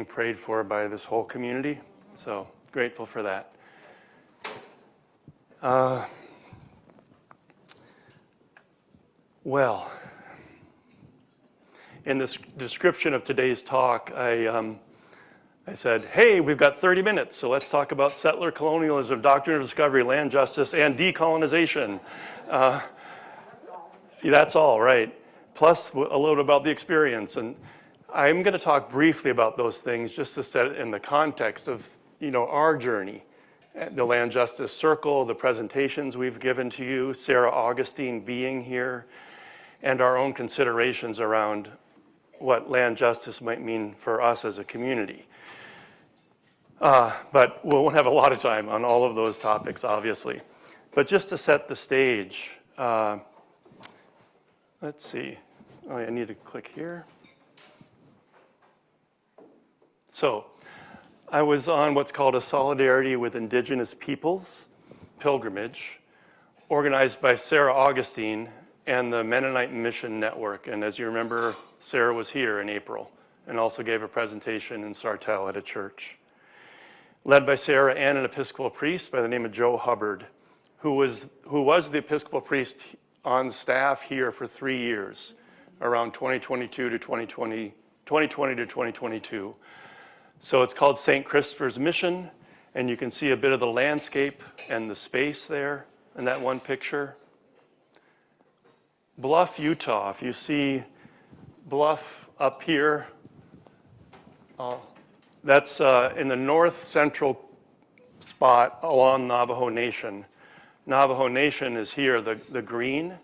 prayed for by this whole community, so grateful for that. Well, in the description of today's talk, I said, hey, we've got 30 minutes, so let's talk about settler colonialism, doctrine of discovery, land justice, and decolonization. That's all, right? Plus a little about the experience. And I'm going to talk briefly about those things just to set it in the context of, our journey. The Land Justice Circle, the presentations we've given to you, Sarah Augustine being here, and our own considerations around what land justice might mean for us as a community. But we won't have a lot of time on all of those topics, obviously. But just to set the stage, let's see. Oh, I need to click here. So I was on what's called a Solidarity with Indigenous Peoples pilgrimage, organized by Sarah Augustine and the Mennonite Mission Network. And as you remember, Sarah was here in April and also gave a presentation in Sartell at a church. Led by Sarah and an Episcopal priest by the name of Joe Hubbard, who was the Episcopal priest on staff here for 3 years, around 2020 to 2022. So it's called St. Christopher's Mission, and you can see a bit of the landscape and the space there in that one picture. Bluff, Utah, if you see Bluff up here, that's in the north central spot along Navajo Nation. Navajo Nation is here, the green,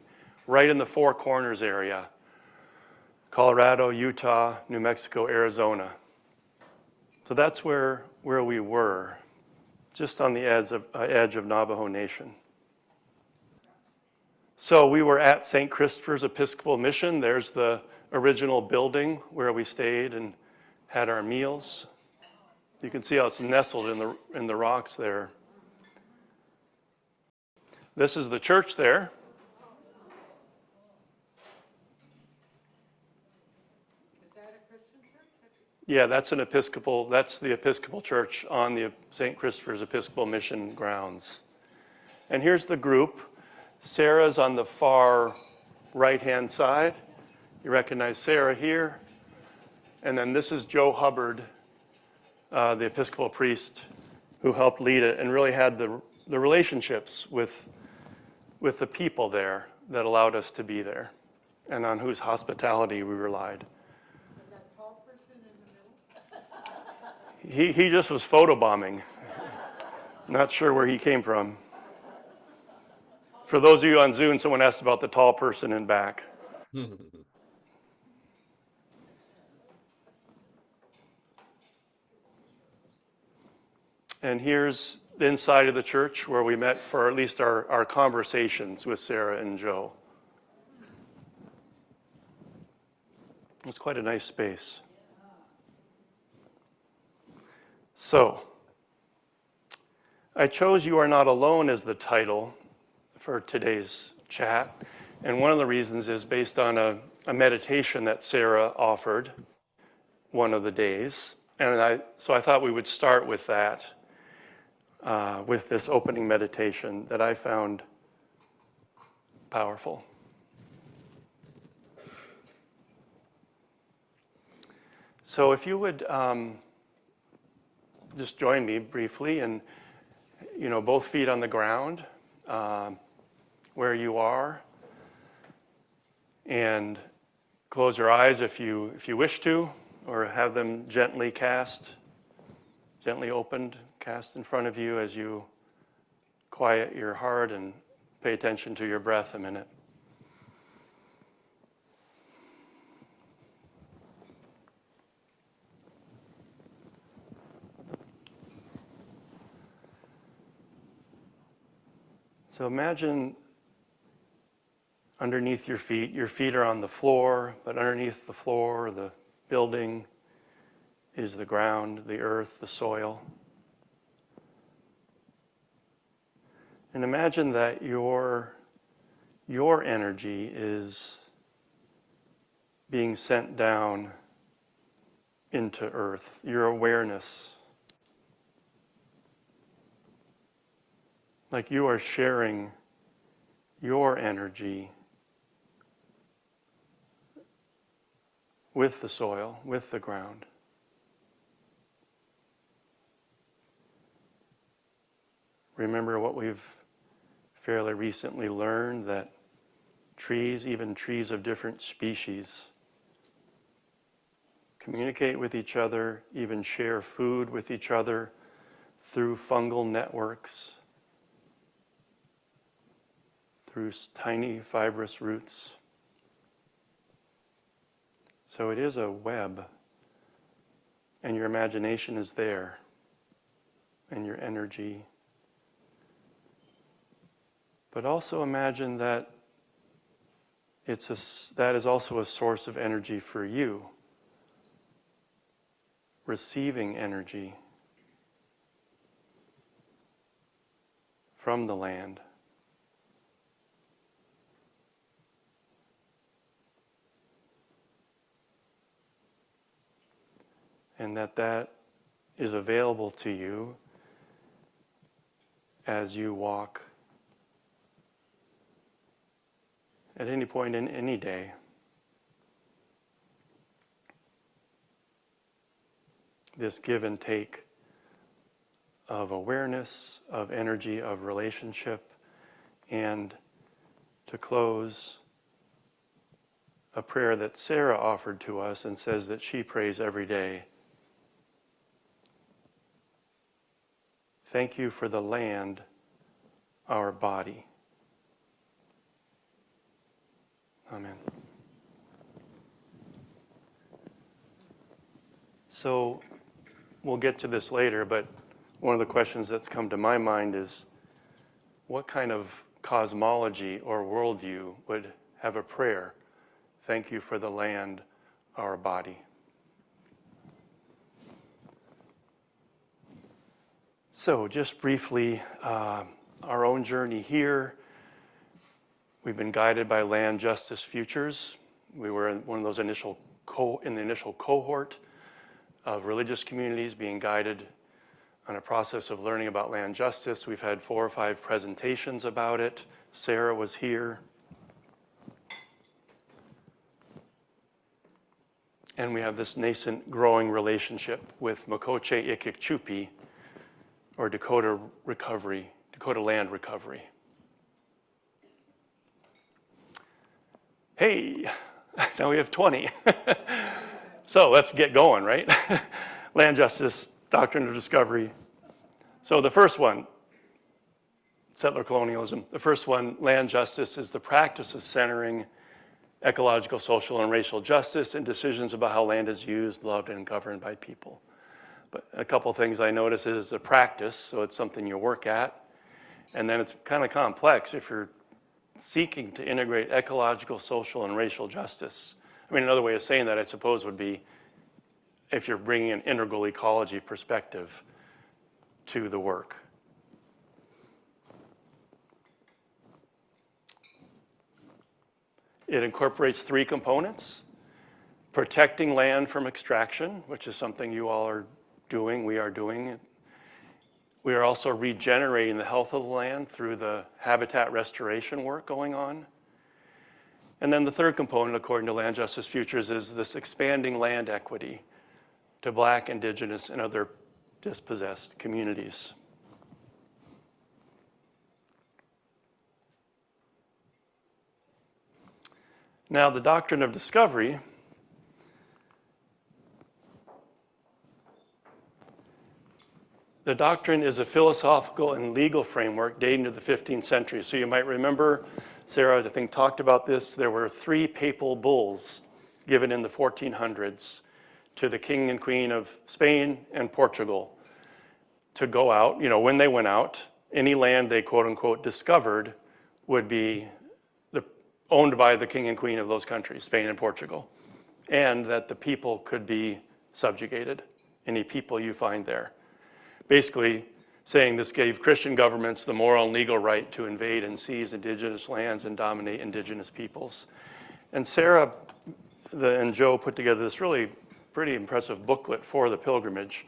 right in the Four Corners area. Colorado, Utah, New Mexico, Arizona. So that's where we were, just on the edge of Navajo Nation. So we were at St. Christopher's Episcopal Mission. There's the original building where we stayed and had our meals. You can see how it's nestled in the rocks there. This is the church there. Is that a Christian church? Yeah, that's the Episcopal church on the St. Christopher's Episcopal Mission grounds. And here's the group. Sarah's on the far right-hand side. You recognize Sarah here. And then this is Joe Hubbard, the Episcopal priest who helped lead it and really had the relationships with the people there that allowed us to be there and on whose hospitality we relied. Was that tall person in the middle? He just was photobombing. Not sure where he came from. For those of you on Zoom, someone asked about the tall person in back. And here's the inside of the church where we met for at least our conversations with Sarah and Joe. It's quite a nice space. So, I chose You Are Not Alone as the title for today's chat. And one of the reasons is based on a meditation that Sarah offered one of the days. And so I thought we would start with that, with this opening meditation that I found powerful. So if you would just join me briefly and, both feet on the ground where you are, and close your eyes if you wish to, or have them gently opened, cast in front of you as you quiet your heart and pay attention to your breath a minute. So imagine underneath your feet are on the floor, but underneath the floor, the building is the ground, the earth, the soil. And imagine that your energy is being sent down into earth, your awareness. Like you are sharing your energy with the soil, with the ground. Remember what we've fairly recently learned, that trees, even trees of different species, communicate with each other, even share food with each other through fungal networks, through tiny fibrous roots. So it is a web, and your imagination is there, and your energy. But also imagine that that is also a source of energy for you, receiving energy from the land. And that is available to you as you walk at any point in any day. This give and take of awareness, of energy, of relationship, and to close, a prayer that Sarah offered to us and says that she prays every day. Thank you for the land, our body. Amen. So we'll get to this later, but one of the questions that's come to my mind is, what kind of cosmology or worldview would have a prayer, thank you for the land, our body? So just briefly, our own journey here, we've been guided by Land Justice Futures. We were in one of those initial cohort of religious communities being guided on a process of learning about land justice. We've had 4 or 5 presentations about it. Sarah was here. And we have this nascent growing relationship with Makoche Ikikchupi, or Dakota land recovery. Hey, now we have 20. So let's get going, right? Land justice, doctrine of discovery. So the first one, settler colonialism. The first one, land justice, is the practice of centering ecological, social, and racial justice in decisions about how land is used, loved, and governed by people. But a couple things I notice is a practice, so it's something you work at. And then it's kind of complex if you're seeking to integrate ecological, social, and racial justice. I mean, another way of saying that, I suppose, would be if you're bringing an integral ecology perspective to the work. It incorporates 3 components: protecting land from extraction, which is something you all are doing, we are doing. We are also regenerating the health of the land through the habitat restoration work going on. And then the third component, according to Land Justice Futures, is this expanding land equity to Black, Indigenous, and other dispossessed communities. Now, the doctrine of discovery is a philosophical and legal framework dating to the 15th century. So you might remember, Sarah, I think, talked about this. There were 3 papal bulls given in the 1400s to the king and queen of Spain and Portugal to go out. You know, when they went out, any land they, quote unquote, discovered would be owned by the king and queen of those countries, Spain and Portugal, and that the people could be subjugated, any people you find there. Basically saying this gave Christian governments the moral and legal right to invade and seize indigenous lands and dominate indigenous peoples. And Sarah and Joe put together this really pretty impressive booklet for the pilgrimage.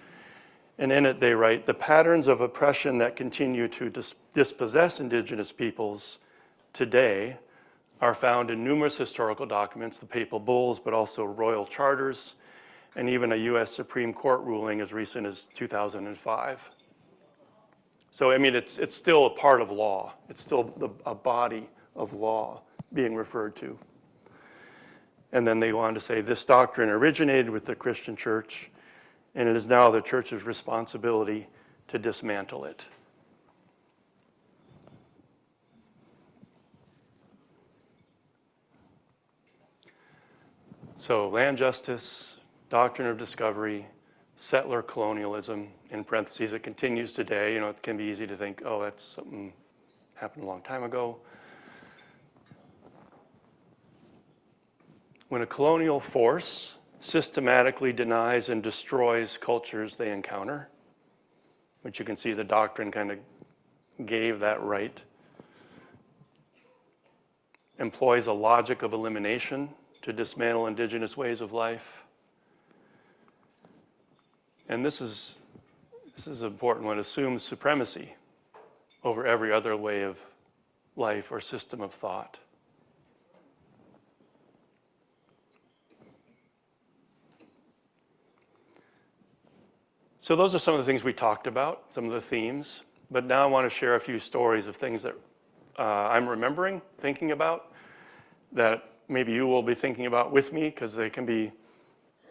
And in it they write, the patterns of oppression that continue to dispossess indigenous peoples today are found in numerous historical documents, the papal bulls, but also royal charters, and even a US Supreme Court ruling as recent as 2005. So, I mean, it's still a part of law. It's still a body of law being referred to. And then they go on to say, this doctrine originated with the Christian church, and it is now the church's responsibility to dismantle it. So land justice, doctrine of discovery, settler colonialism, in parentheses, it continues today. You know, it can be easy to think, oh, that's something happened a long time ago. When a colonial force systematically denies and destroys cultures they encounter, which you can see the doctrine kind of gave that right, employs a logic of elimination to dismantle indigenous ways of life. And this is an important one, assumes supremacy over every other way of life or system of thought. So those are some of the things we talked about, some of the themes, but now I want to share a few stories of things that I'm remembering, thinking about, that maybe you will be thinking about with me, because they can be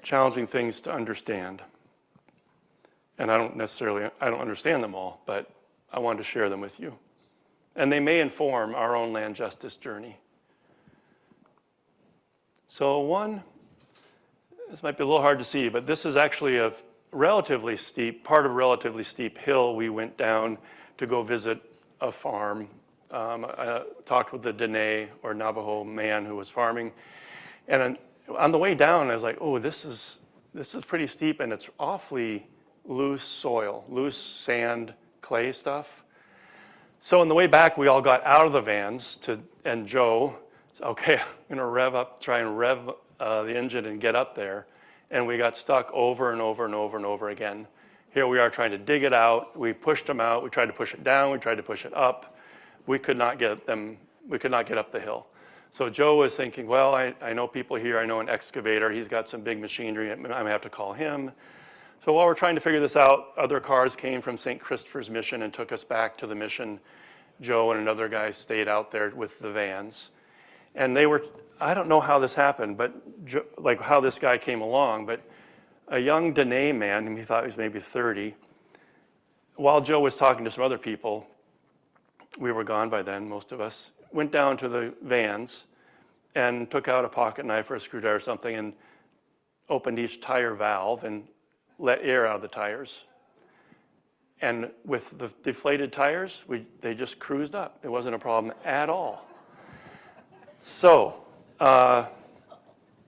challenging things to understand. And I don't understand them all, but I wanted to share them with you. And they may inform our own land justice journey. So one, this might be a little hard to see, but this is actually a relatively steep, part of a relatively steep hill we went down to go visit a farm. I talked with the Dene or Navajo man who was farming. And on the way down, I was like, oh, this is pretty steep, and it's awfully loose soil, loose sand, clay stuff. So on the way back, we all got out of the vans and Joe said, okay, I'm gonna try and rev the engine and get up there. And we got stuck over and over and over and over again. Here we are trying to dig it out. We pushed them out. We tried to push it down. We tried to push it up. We could not get up the hill. So Joe was thinking, well, I know people here. I know an excavator. He's got some big machinery. I'm gonna have to call him. So while we're trying to figure this out, other cars came from St. Christopher's Mission and took us back to the mission. Joe and another guy stayed out there with the vans. And they were, I don't know how this happened, but like how this guy came along, but a young Dene man, whom he thought he was maybe 30, while Joe was talking to some other people, we were gone by then, most of us, went down to the vans and took out a pocket knife or a screwdriver or something and opened each tire valve and let air out of the tires. And with the deflated tires, they just cruised up. It wasn't a problem at all. So, the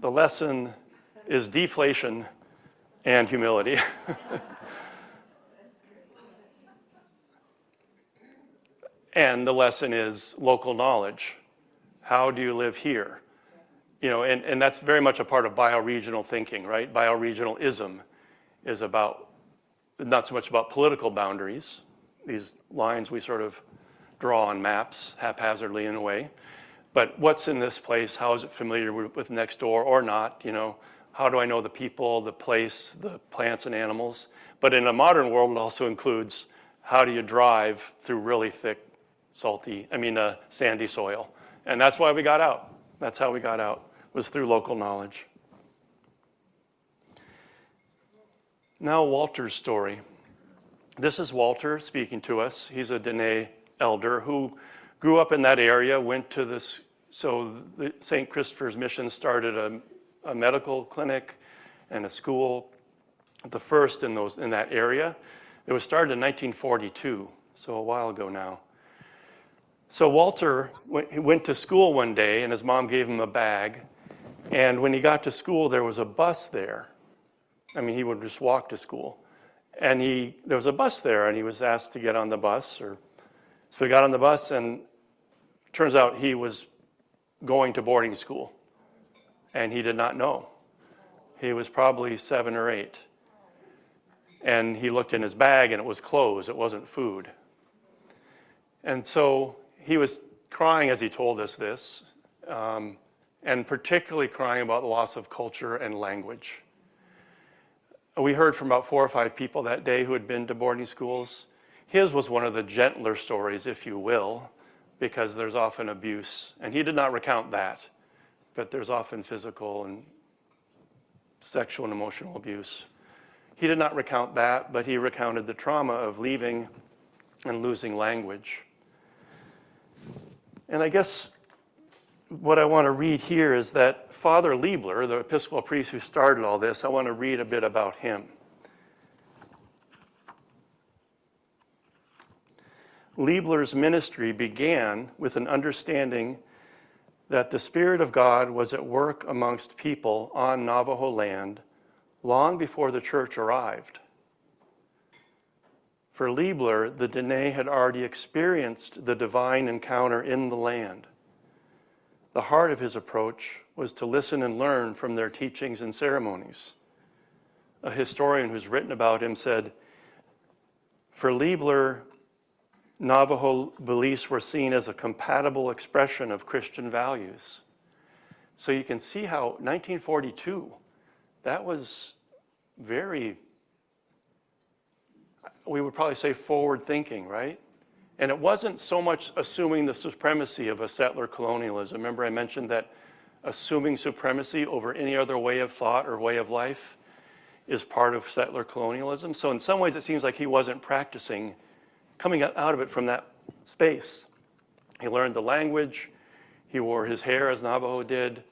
lesson is deflation and humility. And the lesson is local knowledge. How do you live here? You know, and that's very much a part of bioregional thinking, right? Bioregionalism is about, not so much about political boundaries, these lines we sort of draw on maps haphazardly in a way, but what's in this place? How is it familiar with next door or not? You know, how do I know the people, the place, the plants and animals? But in a modern world, it also includes how do you drive through really thick, sandy soil? And that's why we got out. That's how we got out, was through local knowledge. Now Walter's story. This is Walter speaking to us. He's a Dene elder who grew up in that area, went to this, so the St. Christopher's Mission started a medical clinic and a school, the first in that area. It was started in 1942, so a while ago now. So Walter went to school one day and his mom gave him a bag, and when he got to school there was a bus there. I mean, he would just walk to school. And there was a bus there and he was asked to get on the bus, so he got on the bus, and turns out he was going to boarding school and he did not know. He was probably 7 or 8. And he looked in his bag and it was clothes, it wasn't food. And so he was crying as he told us this, and particularly crying about the loss of culture and language. We heard from about 4 or 5 people that day who had been to boarding schools. His was one of the gentler stories, if you will, because there's often abuse. And he did not recount that, but there's often physical and sexual and emotional abuse. He did not recount that, but he recounted the trauma of leaving and losing language. And I guess what I want to read here is that Father Liebler, the Episcopal priest who started all this, I want to read a bit about him. Liebler's ministry began with an understanding that the Spirit of God was at work amongst people on Navajo land long before the church arrived. For Liebler, the Dene had already experienced the divine encounter in the land. The heart of his approach was to listen and learn from their teachings and ceremonies. A historian who's written about him said, for Liebler, Navajo beliefs were seen as a compatible expression of Christian values. So you can see how 1942, that was very, we would probably say forward thinking, right? And it wasn't so much assuming the supremacy of a settler colonialism. Remember I mentioned that assuming supremacy over any other way of thought or way of life is part of settler colonialism. So in some ways it seems like he wasn't practicing coming out of it from that space. He learned the language. He wore his hair as Navajo did.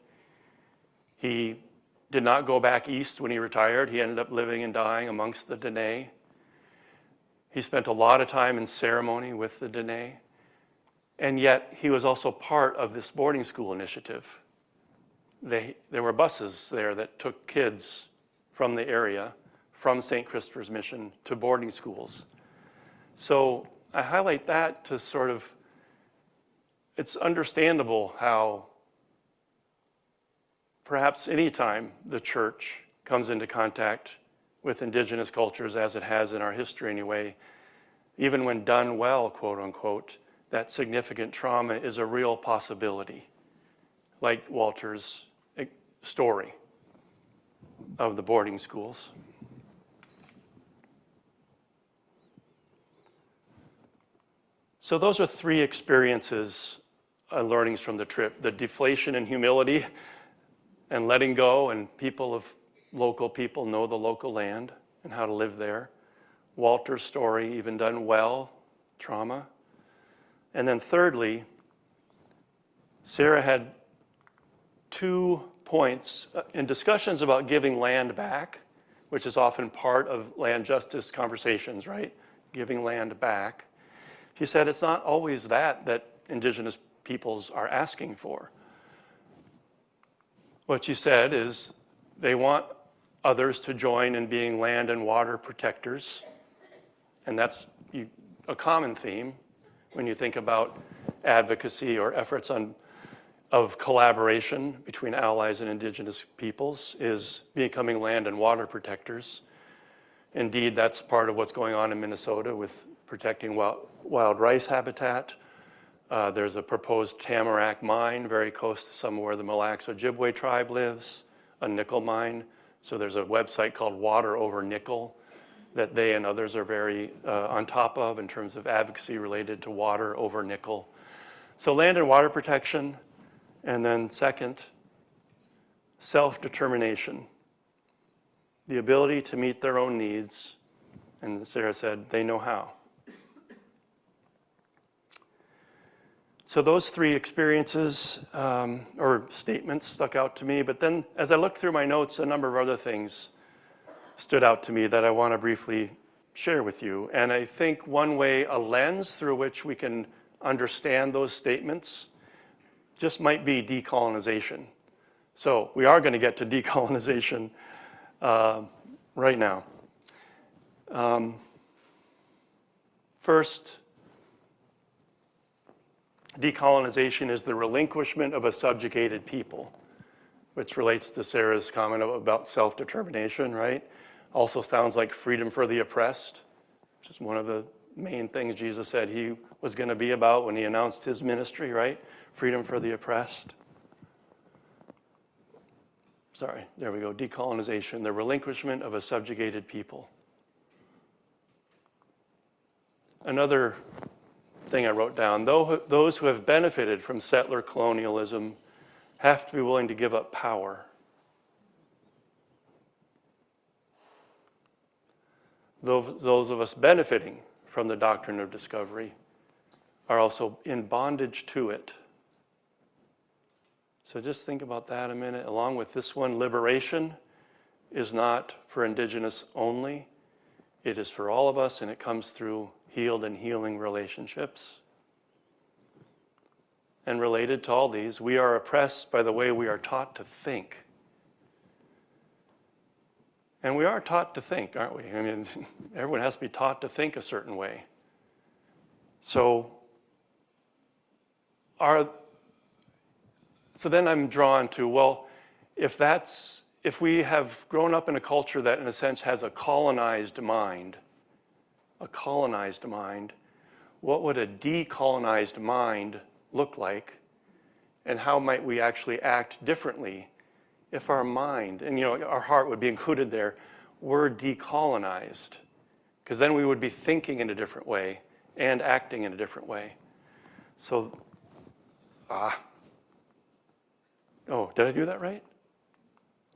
He did not go back east when he retired. He ended up living and dying amongst the Dene. He spent a lot of time in ceremony with the Dene. And yet he was also part of this boarding school initiative. There were buses there that took kids from the area, from St. Christopher's Mission to boarding schools. So I highlight that to sort of, it's understandable how perhaps any time the church comes into contact with indigenous cultures, as it has in our history anyway, even when done well, quote unquote, that significant trauma is a real possibility, like Walter's story of the boarding schools. So those are 3 experiences, learnings from the trip: the deflation and humility and letting go, and local people know the local land and how to live there. Walter's story, even done well, trauma. And then thirdly, Sarah had 2 points in discussions about giving land back, which is often part of land justice conversations, right? Giving land back. She said it's not always that indigenous peoples are asking for. What she said is they want others to join in being land and water protectors. And that's a common theme when you think about advocacy or efforts of collaboration between allies and indigenous peoples, is becoming land and water protectors. Indeed, that's part of what's going on in Minnesota with protecting wild rice habitat. There's a proposed tamarack mine very close to somewhere where the Mille Lacs Ojibwe tribe lives, a nickel mine. So there's a website called Water Over Nickel that they and others are very on top of in terms of advocacy related to water over nickel. So land and water protection, and then second, self-determination, the ability to meet their own needs. And Sarah said they know how. So those 3 experiences or statements stuck out to me. But then as I looked through my notes, a number of other things stood out to me that I want to briefly share with you. And I think one way, a lens through which we can understand those statements just might be decolonization. So we are going to get to decolonization right now. First, decolonization is the relinquishment of a subjugated people. which relates to Sarah's comment about self-determination, right? Also sounds like freedom for the oppressed, which is one of the main things Jesus said he was going to be about when he announced his ministry, right? Freedom for the oppressed. Sorry, there we go. Decolonization, the relinquishment of a subjugated people. Another thing I wrote down, those who have benefited from settler colonialism have to be willing to give up power. Those of us benefiting from the doctrine of discovery are also in bondage to it. So just think about that a minute. Along with this one, liberation is not for indigenous only. It is for all of us, and it comes through healed and healing relationships. And related to all these, we are oppressed by the way we are taught to think. And we are taught to think, aren't we? I mean, everyone has to be taught to think a certain way. So then I'm drawn to, well, if we have grown up in a culture that in a sense has a colonized mind, what would a decolonized mind look like? And how might we actually act differently if our mind, and our heart would be included there, were decolonized? Because then we would be thinking in a different way and acting in a different way. So, oh, did I do that right?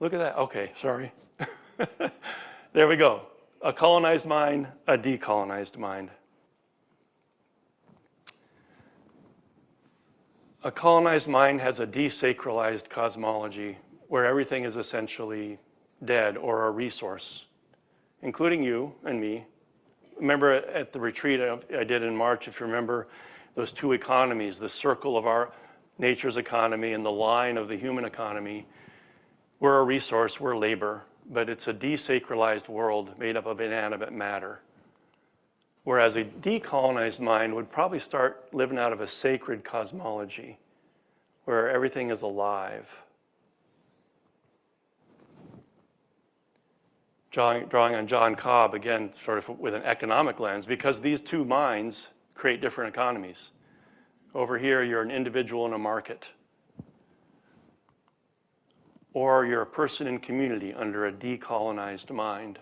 Look at that. Okay, sorry. There we go. A colonized mind, a decolonized mind. A colonized mind has a desacralized cosmology where everything is essentially dead or a resource, including you and me. Remember at the retreat I did in March, if you remember, those two economies, the circle of our nature's economy and the line of the human economy. We're a resource, we're labor, but it's a desacralized world made up of inanimate matter. Whereas a decolonized mind would probably start living out of a sacred cosmology where everything is alive. Drawing on John Cobb, again, sort of with an economic lens, because these two minds create different economies. Over here, you're an individual in a market. Or you're a person in community under a decolonized mind.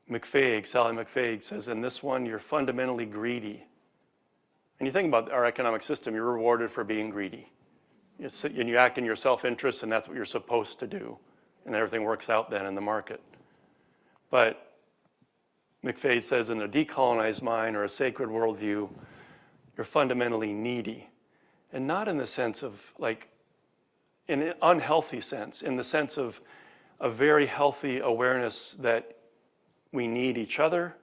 Sally McFaig says, in this one, you're fundamentally greedy. And you think about our economic system, you're rewarded for being greedy. And you act in your self-interest, and that's what you're supposed to do. And everything works out then in the market. But McFaig says, in a decolonized mind or a sacred worldview, you're fundamentally needy. And not in the sense of, like, in an unhealthy sense, in the sense of a very healthy awareness that we need each other,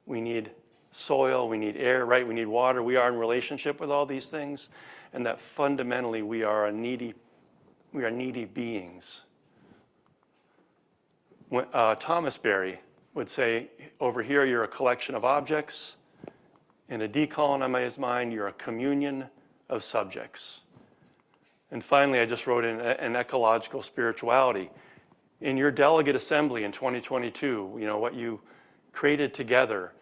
we need soil, we need air, right? We need water. We are in relationship with all these things, and that fundamentally we are needy beings. Thomas Berry would say, over here you're a collection of objects. In a decolonized mind, you're a communion of subjects. And finally, I just wrote in an ecological spirituality. In your delegate assembly in 2022, what you created together,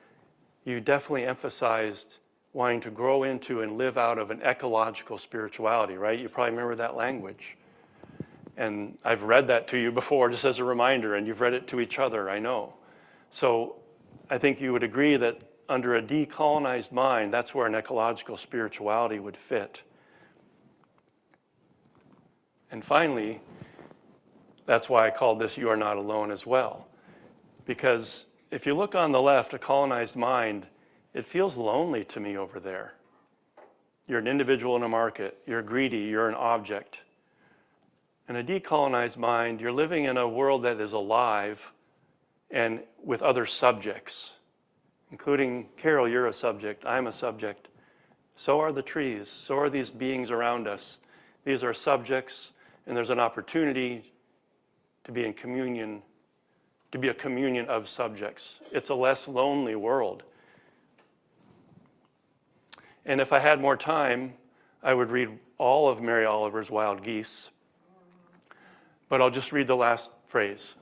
you definitely emphasized wanting to grow into and live out of an ecological spirituality, right? You probably remember that language. And I've read that to you before just as a reminder, and you've read it to each other, I know. So I think you would agree that under a decolonized mind, that's where an ecological spirituality would fit. And finally, that's why I called this You Are Not Alone as well. Because if you look on the left, a colonized mind, it feels lonely to me over there. You're an individual in a market, you're greedy, you're an object. In a decolonized mind, you're living in a world that is alive and with other subjects, including Carol, you're a subject, I'm a subject. So are the trees, so are these beings around us. These are subjects, and there's an opportunity to be in communion, to be a communion of subjects. It's a less lonely world. And if I had more time, I would read all of Mary Oliver's Wild Geese. But I'll just read the last phrase.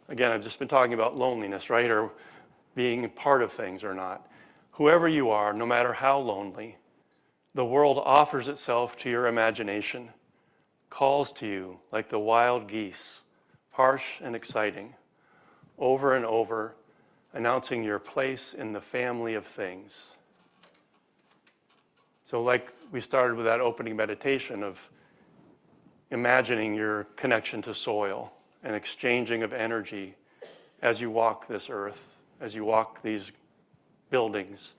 Again, I've just been talking about loneliness, right? Or being part of things or not. Whoever you are, no matter how lonely, the world offers itself to your imagination, calls to you like the wild geese, harsh and exciting, over and over, announcing your place in the family of things. So like we started with that opening meditation of imagining your connection to soil and exchanging of energy as you walk this earth, as you walk these buildings.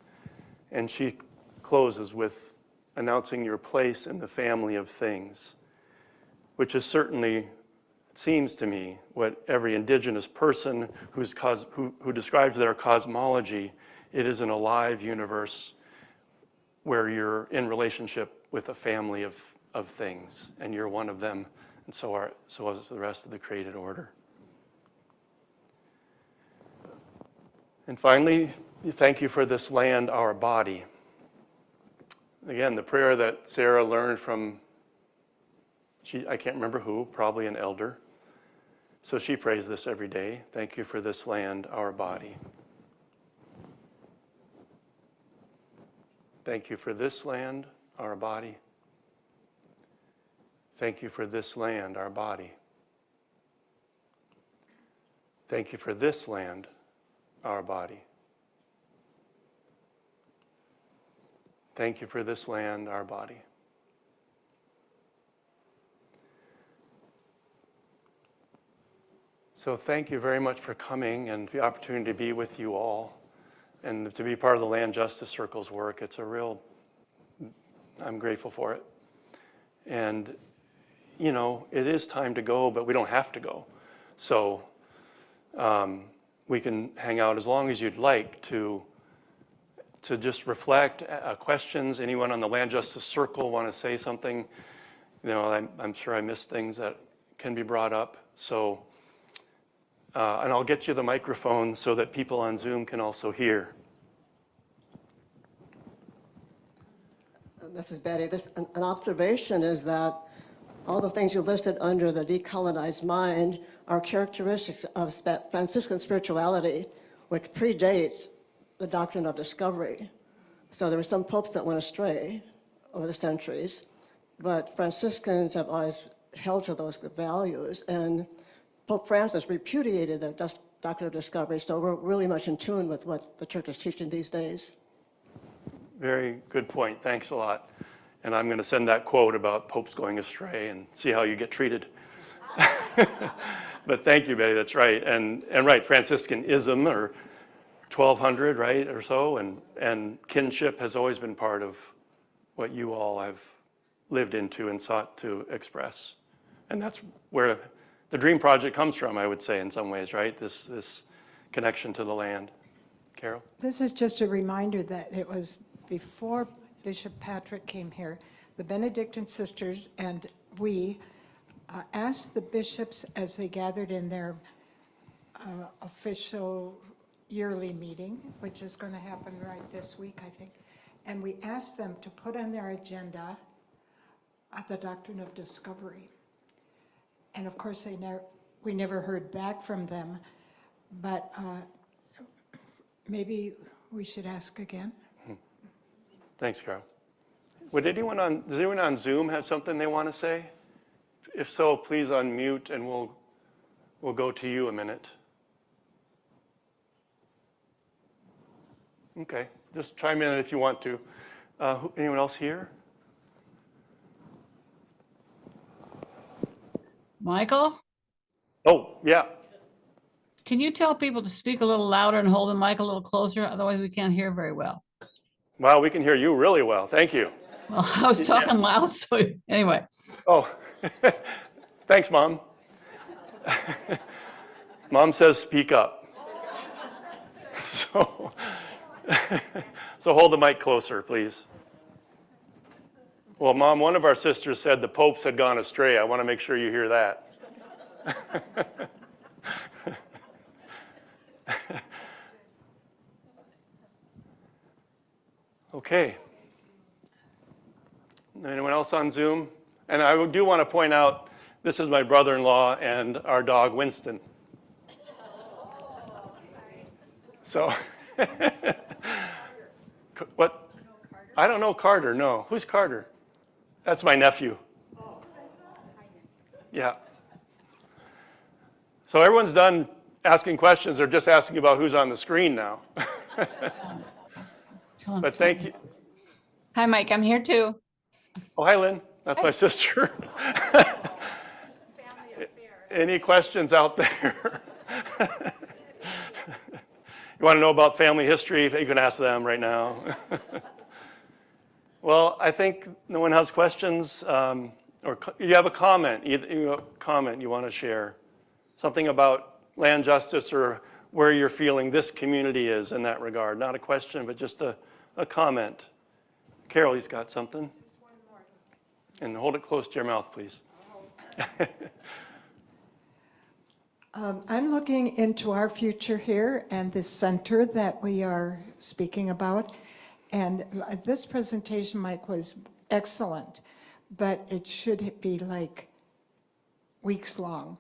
And she closes with announcing your place in the family of things, which is certainly, it seems to me, what every indigenous person who describes their cosmology, it is an alive universe where you're in relationship with a family of things, and you're one of them, and so is the rest of the created order. And finally, thank you for this land, our body. Again, the prayer that Sarah learned from, I can't remember who, probably an elder. So she prays this every day. Thank you for this land, our body. Thank you for this land, our body. Thank you for this land, our body. Thank you for this land, our body. Thank you for this land, our body. So thank you very much for coming and the opportunity to be with you all and to be part of the Land Justice Circle's work. It's a real, I'm grateful for it. And, you know, it is time to go, but we don't have to go. So we can hang out as long as you'd like to just reflect, questions. Anyone on the Land Justice Circle want to say something? You know, I'm sure I missed things that can be brought up. So, and I'll get you the microphone so that people on Zoom can also hear. This is Betty. An observation is that all the things you listed under the decolonized mind are characteristics of Franciscan spirituality, which predates the doctrine of discovery. So there were some popes that went astray over the centuries, but Franciscans have always held to those values, and Pope Francis repudiated the doctrine of discovery, so we're really much in tune with what the church is teaching these days. Very good point. Thanks a lot. And I'm going to send that quote about popes going astray and see how you get treated. But thank you, Betty. That's right. And right, Franciscanism, or 1200, right, or so, and kinship has always been part of what you all have lived into and sought to express. And that's where the Dream Project comes from, I would say, in some ways, right? This connection to the land. Carol? This is just a reminder that it was before Bishop Patrick came here, the Benedictine sisters and we asked the bishops as they gathered in their official yearly meeting, which is going to happen right this week, I think, and we asked them to put on their agenda the doctrine of discovery. And of course, we never heard back from them, but maybe we should ask again. Thanks, Carol. Does anyone on Zoom have something they want to say? If so, please unmute and we'll go to you a minute. Okay, just chime in if you want to. Anyone else here? Michael, Oh, yeah. can you tell people to speak a little louder and hold the mic a little closer? Otherwise, we can't hear very well. Wow, we can hear you really well. Thank you. Well, I was talking loud, so anyway. Oh, thanks, Mom. Mom says speak up. So hold the mic closer, please. Well, Mom, one of our sisters said the popes had gone astray. I want to make sure you hear that. Okay. Anyone else on Zoom? And I do want to point out This is my brother-in-law and our dog, Winston. So, what? I don't know Carter, no. Who's Carter? That's my nephew. Yeah. So everyone's done asking questions or just asking about who's on the screen now. But thank you. Hi, Mike. I'm here too. Oh, hi, Lynn. That's my sister. Any questions out there? You want to know about family history? You can ask them right now. Well, I think no one has questions, or you have a comment. You have a comment you want to share, something about land justice or where you're feeling this community is in that regard. Not a question, but just a comment. Carol, you've got something. Just one more. And hold it close to your mouth, please. I'm looking into our future here and this center that we are speaking about. And this presentation, Mike, was excellent, but it should be like weeks long.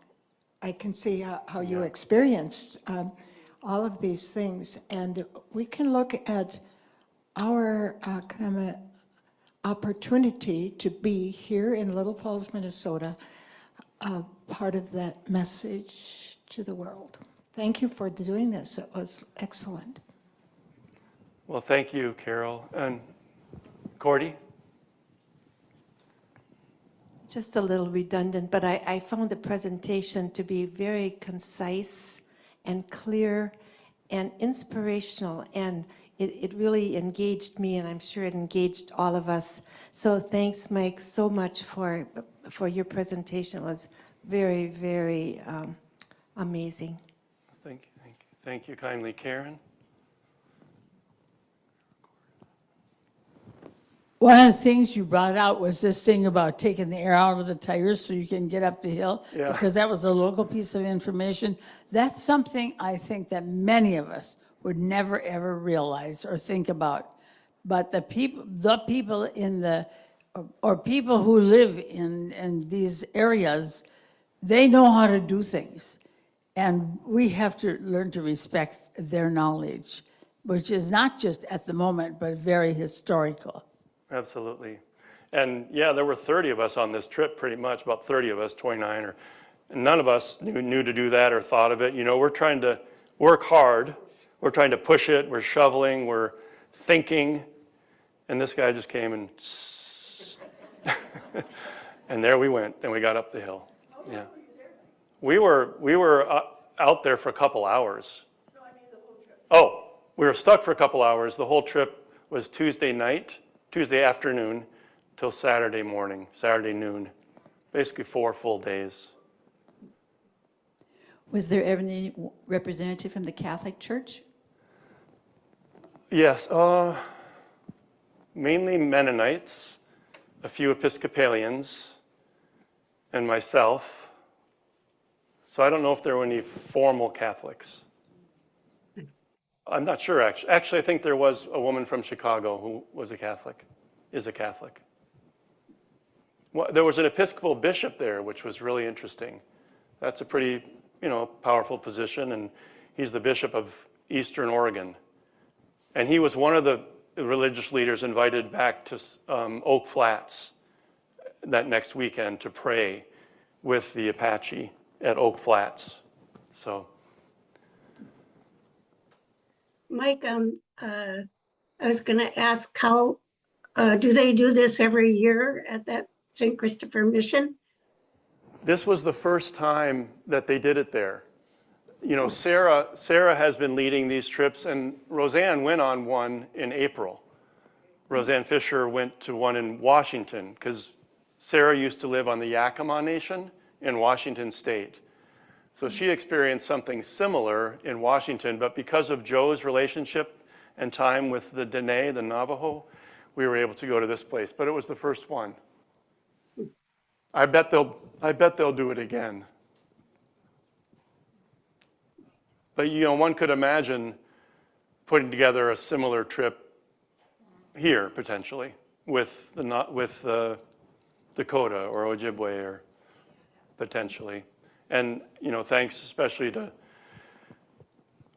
I can see how you experienced all of these things. And we can look at our kind of opportunity to be here in Little Falls, Minnesota, part of that message to the world. Thank you for doing this. It was excellent. Well, thank you, Carol. And Cordy? Just a little redundant, but I found the presentation to be very concise and clear and inspirational, and it really engaged me, and I'm sure it engaged all of us. So thanks, Mike, so much for your presentation. It was very, very amazing. Thank you. Thank you kindly, Karen. One of the things you brought out was this thing about taking the air out of the tires so you can get up the hill. Yeah. Because that was a local piece of information. That's something I think that many of us would never ever realize or think about. But the people in the, or people who live in these areas, they know how to do things. And we have to learn to respect their knowledge, which is not just at the moment, but very historical. Absolutely. And yeah, there were 30 of us on this trip, pretty much, about 30 of us, 29, or none of us knew to do that or thought of it. You know, we're trying to work hard. We're trying to push it. We're shoveling. We're thinking. And this guy just came and and there we went, and we got up the hill. Yeah. We were out there for a couple hours. No, I mean the whole trip. Oh, we were stuck for a couple hours. The whole trip was Tuesday afternoon till Saturday morning, Saturday noon. Basically 4 full days. Was there ever any representative from the Catholic Church? Yes, mainly Mennonites, a few Episcopalians, and myself. So I don't know if there were any formal Catholics. I'm not sure, actually. Actually, I think there was a woman from Chicago who was a Catholic, is a Catholic. Well, there was an Episcopal bishop there, which was really interesting. That's a pretty, powerful position, and he's the bishop of Eastern Oregon. And he was one of the religious leaders invited back to Oak Flats that next weekend to pray with the Apache at Oak Flats. So. Mike, I was going to ask how do they do this every year at that St. Christopher Mission? This was the first time that they did it there. Sarah has been leading these trips, and Roseanne went on one in April. Roseanne Fisher went to one in Washington, because Sarah used to live on the Yakima Nation in Washington State. So she experienced something similar in Washington, but because of Joe's relationship and time with the Dene, the Navajo, we were able to go to this place. But it was the first one. I bet they'll do it again. But one could imagine putting together a similar trip here potentially with the Dakota or Ojibwe or potentially. And, thanks especially to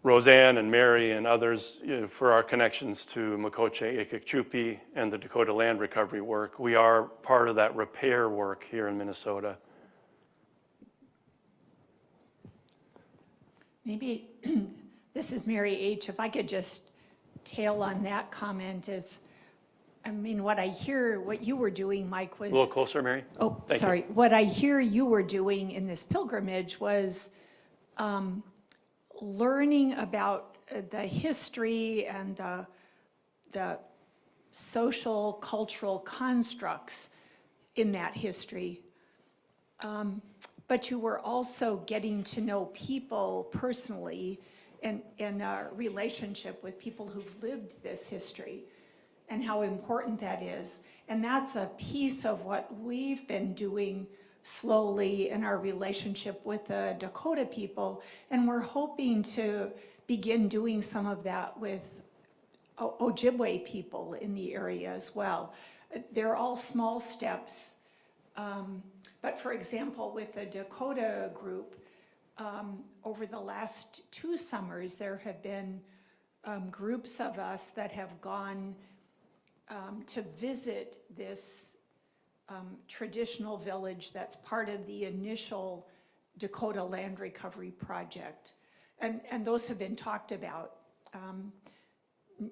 Roseanne and Mary and others for our connections to Makoche Ikikchupi and the Dakota land recovery work. We are part of that repair work here in Minnesota. Maybe, this is Mary H., if I could just tail on that comment is, what I hear, what you were doing, Mike, was... A little closer, Mary. Oh, Thank sorry. you. What I hear you were doing in this pilgrimage was learning about the history and the social, cultural constructs in that history. But you were also getting to know people personally and in a relationship with people who've lived this history and how important that is. And that's a piece of what we've been doing slowly in our relationship with the Dakota people. And we're hoping to begin doing some of that with Ojibwe people in the area as well. They're all small steps. But for example, with the Dakota group, over the last 2 summers, there have been groups of us that have gone to visit this traditional village that's part of the initial Dakota land recovery project. And those have been talked about.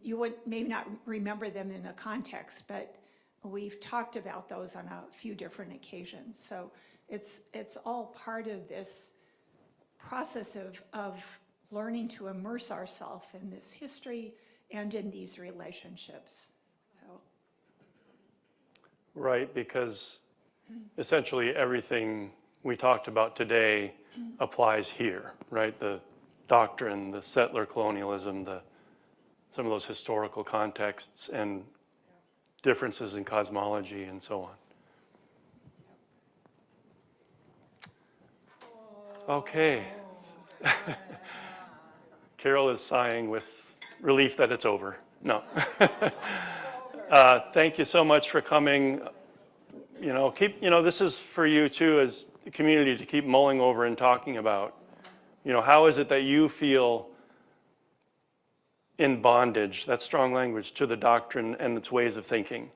You would maybe not remember them in the context, but we've talked about those on a few different occasions. So it's all part of this process of learning to immerse ourselves in this history and in these relationships. So. Right, because essentially everything we talked about today applies here, right? The doctrine, the settler colonialism, some of those historical contexts and differences in cosmology and so on. Okay. Carol is sighing with relief that it's over. No. Thank you so much for coming. This is for you too as a community to keep mulling over and talking about. How is it that you feel in bondage, that's strong language, to the doctrine and its ways of thinking?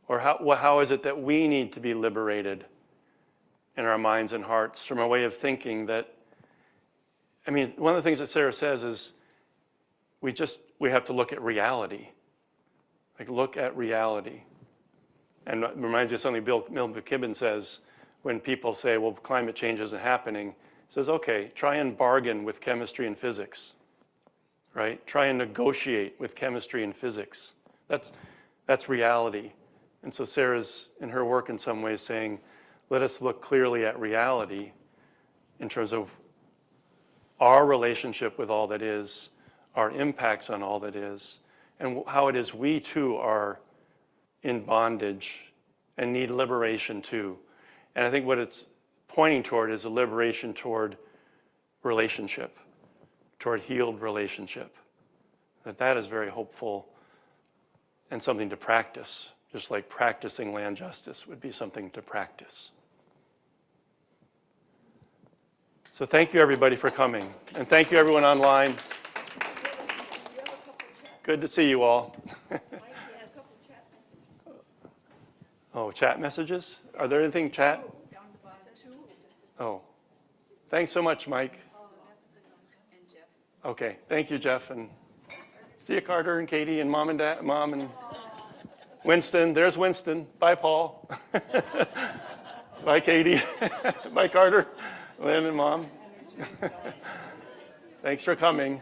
Or how is it that we need to be liberated in our minds and hearts from a way of thinking that, one of the things that Sarah says is we have to look at reality. Like, look at reality. And it reminds me of something Bill McKibben says when people say, well, climate change isn't happening. He says, okay, try and bargain with chemistry and physics, right? Try and negotiate with chemistry and physics. That's reality. And so Sarah's, in her work in some ways, saying, let us look clearly at reality in terms of our relationship with all that is, our impacts on all that is, and how it is we too are in bondage and need liberation too. And I think what it's pointing toward is a liberation toward relationship, toward healed relationship. That is very hopeful and something to practice, just like practicing land justice would be something to practice. So thank you everybody for coming, and thank you everyone online. Good to see you all. Oh, chat messages? Are there anything chat? Oh, thanks so much, Mike. Okay, thank you, Jeff, and see you, Carter and Katie and Mom and Dad, Mom and Winston. There's Winston. Bye, Paul. Bye, Katie. Bye, Carter. Lynn and Mom. Thanks for coming.